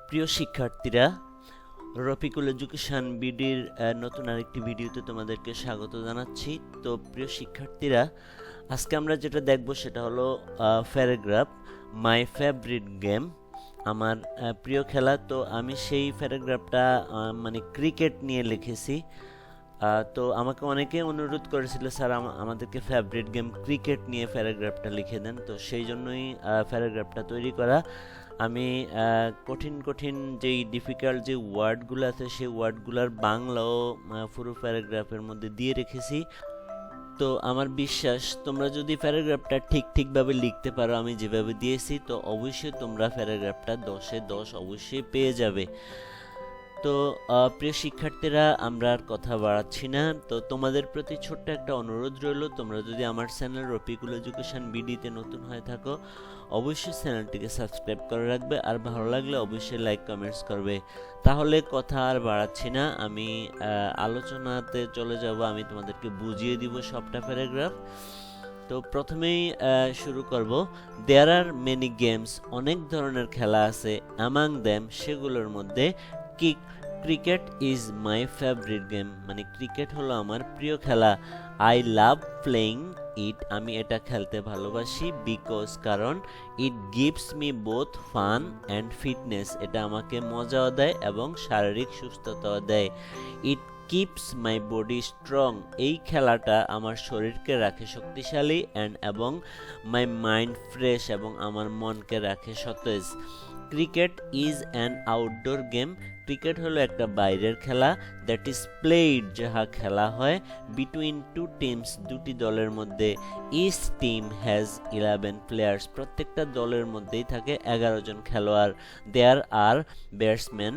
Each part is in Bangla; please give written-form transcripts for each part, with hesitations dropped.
প্রিয় শিক্ষার্থীরা, রফিকুল এডুকেশন বিডির নতুন আরেকটি ভিডিওতে তোমাদেরকে স্বাগত জানাচ্ছি। তো প্রিয় শিক্ষার্থীরা, আজকে আমরা যেটা দেখব সেটা হলো প্যারাগ্রাফ মাই ফেভারিট গেম, আমার প্রিয় খেলা। তো আমি সেই প্যারাগ্রাফটা মানে ক্রিকেট নিয়ে লিখেছি। তো আমাকে অনেকে অনুরোধ করেছিল, স্যার আমাদেরকে ফেভারিট গেম ক্রিকেট নিয়ে প্যারাগ্রাফটা লিখে দেন। তো সেই জন্যই প্যারাগ্রাফটা তৈরি করা। আমি কঠিন কঠিন যেই ডিফিকাল্ট যে ওয়ার্ডগুলো আছে সেই ওয়ার্ডগুলোর বাংলাও পুরো প্যারাগ্রাফের মধ্যে দিয়ে রেখেছি। তো আমার বিশ্বাস তোমরা যদি প্যারাগ্রাফটা ঠিকভাবে লিখতে পারো আমি যেভাবে দিয়েছি, তো অবশ্যই তোমরা প্যারাগ্রাফটা 10-এ 10 অবশ্যই পেয়ে যাবে। তো প্রিয় শিক্ষার্থীরা, আমরা আর কথা বাড়াচ্ছি না। তো তোমাদের প্রতি ছোট্ট একটা অনুরোধ রইল, তোমরা যদি আমার চ্যানেল রফিকুল এডুকেশন বিডিতে নতুন হয়ে থাকো অবশ্যই চ্যানেলটিকে সাবস্ক্রাইব করে রাখবে, আর ভালো লাগলে অবশ্যই লাইক কমেন্টস করবে। তাহলে কথা আর বাড়াচ্ছি না, আমি আলোচনাতে চলে যাব। আমি তোমাদেরকে বুঝিয়ে দিব সবটা প্যারাগ্রাফ। তো প্রথমেই শুরু করব। দেয়ার আর মেনি গেমস, অনেক ধরনের খেলা আছে। অ্যামাং দেম, সেগুলোর মধ্যে cricket is my favourite game, মানে ক্রিকেট হলো আমার প্রিয় খেলা। আই লাভ প্লেইং ইট, আমি এটা খেলতে ভালোবাসি। বিকজ, কারণ it gives me both fun and fitness, এটা আমাকে মজাও দেয় এবং শারীরিক সুস্থতাও দেয়। It keeps my body strong, এই খেলাটা আমার শরীরকে রাখে শক্তিশালী, এবং মাই মাইন্ড ফ্রেশ, এবং আমার মনকে রাখে সতেজ। Cricket is an outdoor game, cricket হলো একটা বাইরের খেলা। দ্যাট ইজ প্লেড, যাহা খেলা হয় বিটুইন টু টিমস, দুটি দলের মধ্যে। ইচ টিম হ্যাজ 11 প্লেয়ার্স, প্রত্যেকটা দলের মধ্যেই থাকে 11 জন খেলোয়াড়। দেয়ার আর ব্যাটসম্যান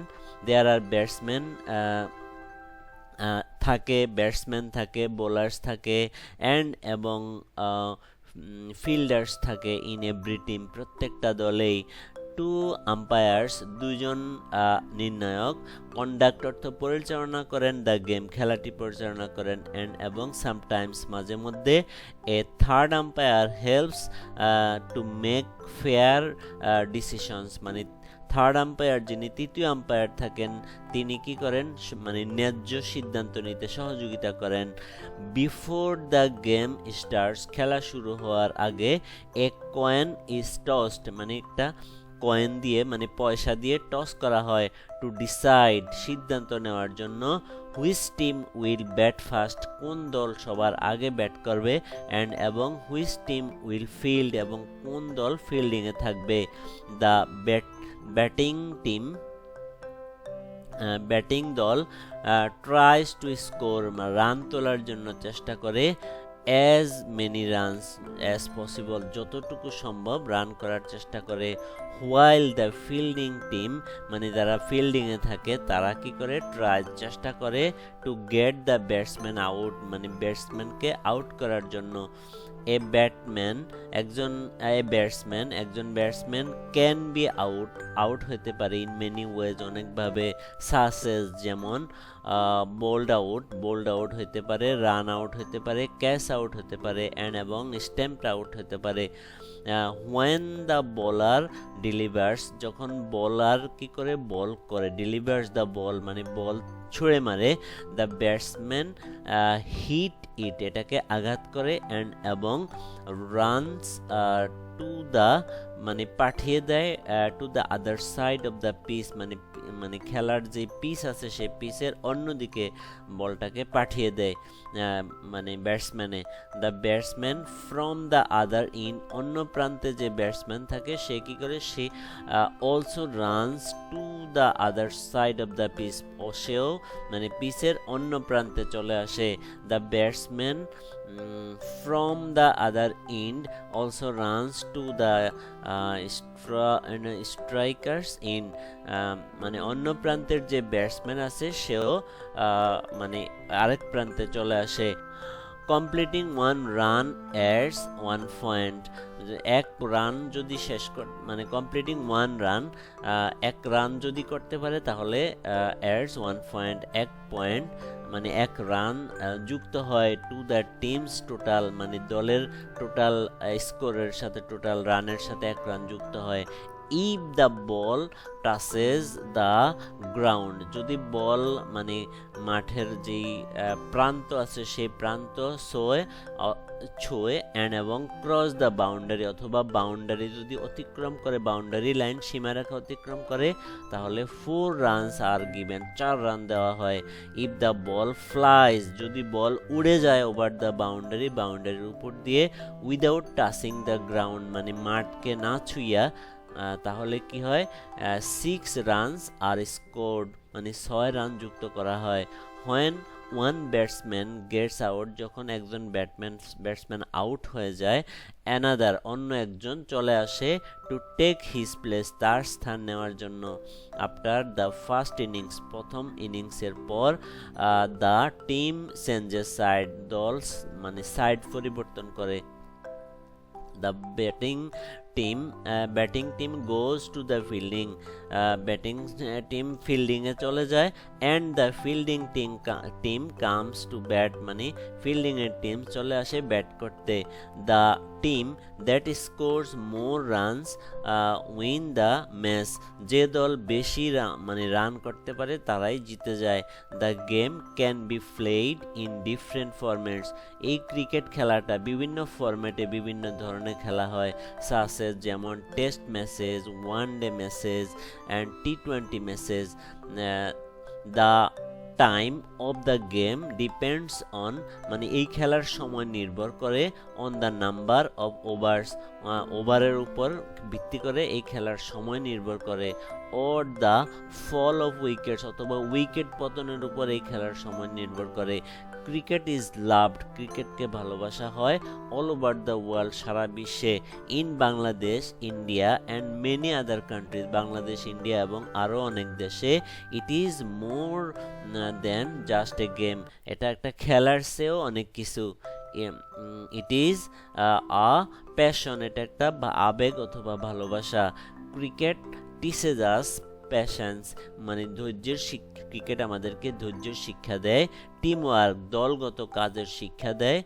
থাকে, ব্যাটসম্যান থাকে, বোলার্স থাকে, এবং ফিল্ডার্স থাকে ইন এভরি টিম, প্রত্যেকটা দলেই। টু আম্পায়ার্স, দুজন নির্ণায়ক। কন্ডাক্ট অর্থ পরিচালনা করেন, দ্য গেম খেলাটি পরিচালনা করেন, এবং সামটাইমস মাঝে মধ্যে a third umpire helps to make fair decisions, মানে থার্ড আম্পায়ার যিনি তৃতীয় আম্পায়ার থাকেন তিনি কি করেন, মানে ন্যায্য সিদ্ধান্ত নিতে সহযোগিতা করেন। বিফোর দ্য গেম স্টার্টস, খেলা শুরু হওয়ার আগে এ কয়েন ইজ টসড, মানে একটা কয়েন দিয়ে মানে পয়সা দিয়ে টস করা হয়। টু ডিসাইড, সিদ্ধান্ত নেওয়ার জন্য। Which team will bat first, কোন দল সবার আগে ব্যাট করবে, এবং হুইচ টিম উইল ফিল্ড, এবং কোন দল ফিল্ডিংয়ে থাকবে। দ্য ব্যাটিং দল ট্রাইস টু স্কোর, রান তোলার জন্য চেষ্টা করে। As many runs as possible, যতটুকু সম্ভব রান করার চেষ্টা করে। হোয়াইল দ্য ফিল্ডিং টিম, মানে যারা ফিল্ডিংয়ে থাকে তারা কি করে, ট্রাই চেষ্টা করে। To get the batsman out, মানে ব্যাটসম্যানকে আউট করার জন্য। একজন ব্যাটসম্যান ক্যান বি আউট হতে পারে ইন মেনি ওয়েজ, অনেকভাবে। সাসেস, যেমন বোল্ড আউট হতে পারে, রান আউট হতে পারে, ক্যাচ আউট হতে পারে, এবং স্ট্যাম্পড আউট হতে পারে। হোয়েন দ্য বোলার ডেলিভার্স, যখন বোলার কি করে, বল করে। ডেলিভার্স দ্য বল, মানে বল ছুঁড়ে মারে। দ্য ব্যাটসম্যান হিট ইট, এটাকে আঘাত করে, এবং রানস টু দ্য, মানে পাঠিয়ে দেয়, to the other side of the pitch, মানে খেলার যে পিচ আছে সেই পিচের অন্যদিকে বলটাকে পাঠিয়ে দেয় মানে ব্যাটসম্যানে। The batsman from the other end, অন্য প্রান্তে যে ব্যাটসম্যান থাকে সে কি করে, সে also runs to the other side of the pitch, সেও মানে পিচের অন্য প্রান্তে চলে আসে। The batsman from the other end also runs to the strikers in, মানে অন্য প্রান্তের যে ব্যাটসম্যান আছে সেও মানে আরেক প্রান্তে চলে আসে। Completing one run ads 1 point, এক রান যদি মানে কমপ্লিটিং ওয়ান রান, এক রান যদি করতে পারে তাহলে অ্যাডস 1 পয়েন্ট, 1 পয়েন্ট, মানে এক রান যুক্ত হয় টু দ্য টিমস টোটাল, মানে দলের টোটাল স্কোরের সাথে, টোটাল রানের সাথে এক রান যুক্ত হয়। If the ball touches the ground, যদি বল মানে মাঠের যেই প্রান্ত আছে সেই প্রান্ত ছুঁয়ে অ্যান্ড এবং ক্রস দ্য বাউন্ডারি, অথবা বাউন্ডারি যদি অতিক্রম করে, বাউন্ডারি লাইন সীমারেখা অতিক্রম করে, তাহলে 4 রানস আর গিভেন, 4 রান দেওয়া হয়। ইফ দ্য বল ফ্লাইজ, যদি বল উড়ে যায় ওভার দ্য বাউন্ডারি, বাউন্ডারির উপর দিয়ে, উইদাউট টাচিং দ্য গ্রাউন্ড মানে মাঠকে না ছুঁইয়া, তাহলে কি হয়, 6 রানস আর স্কোরড মানে 6 রান যুক্ত করা হয়। When one batsman Gates out, যখন একজন ব্যাটসম্যান আউট হয়ে যায়, অ্যানাদার অন্য একজন চলে আসে, টু টেক হিজ প্লেস তার স্থান নেওয়ার জন্য। আফটার দ্য ফার্স্ট ইনিংস, প্রথম ইনিংসের পর, দ্য টিম চেঞ্জেস সাইড, দল মানে সাইড পরিবর্তন করে। The batting team goes to the fielding, batting team fielding এ চলে যায়, and the fielding team comes to bat মানে ফিল্ডিং এর টিম চলে আসে ব্যাট করতে। The team that scores more runs win the match, যে দল বেশি মানে রান করতে পারে তারাই জিতে যায়। The game can be played in different formats, এই ক্রিকেট খেলাটা বিভিন্ন ফরম্যাটে বিভিন্ন ধরনের খেলা হয়, সাসেস যেমন test matches, one day matches and টি20 matches. The time of the game depends on মানে এই খেলার সময় নির্ভর করে on the number of overs, ওভারের উপর ভিত্তি করে এই খেলার সময় নির্ভর করে, or the fall of wickets অথবা উইকেট পতনের উপর এই খেলার সময় নির্ভর করে। ক্রিকেট ইজ লাভড, ক্রিকেটকে ভালোবাসা হয় অল ওভার দ্য ওয়ার্ল্ড, সারা বিশ্বে, in Bangladesh, India and many other countries, Bangladesh, India এবং আরও অনেক দেশে। It is more than just a game, এটা একটা খেলার চেয়েও অনেক কিছু। ইট ইজ আ প্যাশন, এটা একটা আবেগ অথবা ভালোবাসা। ক্রিকেট টিচেজ আস প্যাশন্স মানে ধৈর্যের শিক্ষা, ক্রিকেট আমাদেরকে ধৈর্যের শিক্ষা দেয়, টিম ওয়ার্ক দলগত কাজের শিক্ষা দেয়,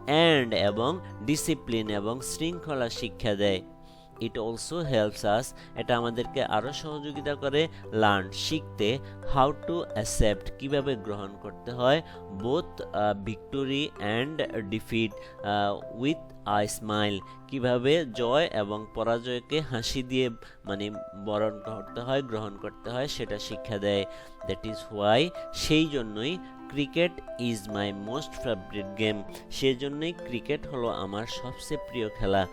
অ্যান্ড এবং ডিসিপ্লিন এবং শৃঙ্খলা শিক্ষা দেয়। ইট অলসো হেল্পস আস, এটা আমাদেরকে আরও সহযোগিতা করে, লার্ন শিখতে, হাউ টু অ্যাকসেপ্ট কিভাবে গ্রহণ করতে হয়, both victory and defeat with I smile, কিভাবে জয় এবং পরাজয়কে হাসি দিয়ে মানে বরণ করতে হয়, গ্রহণ করতে হয়, সেটা শিক্ষা দেয়। দ্যাট ইজ হোয়াই, সেই জন্যই cricket is my most favourite game, সেজন্যই ক্রিকেট হলো আমার সবচেয়ে প্রিয় খেলা।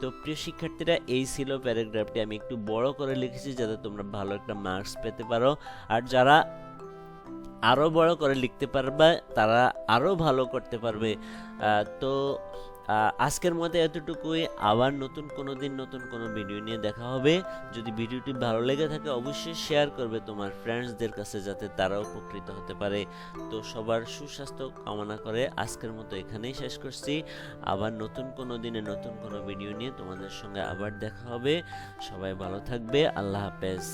তো প্রিয় শিক্ষার্থীরা, এই ছিল প্যারাগ্রাফটি, আমি একটু বড় করে লিখেছি যাতে তোমরা ভালো একটা মার্কস পেতে পারো, আর যারা আরও বড় করে লিখতে পারবে তারা আরও ভালো করতে পারবে। তো আজকের মতো এতটুকুই, আবার নতুন কোনো দিন নতুন কোনো ভিডিও নিয়ে দেখা হবে। যদি ভিডিওটি ভালো লেগে থাকে অবশ্যই শেয়ার করবে তোমার ফ্রেন্ডসদের কাছে যাতে তারা উপকৃত হতে পারে। তো সবার সুস্বাস্থ্য কামনা করে আজকের মতো এখানেই শেষ করছি। আবার নতুন কোনো দিনে নতুন কোনো ভিডিও নিয়ে তোমাদের সঙ্গে আবার দেখা হবে। সবাই ভালো থাকবে, আল্লাহ হাফেজ।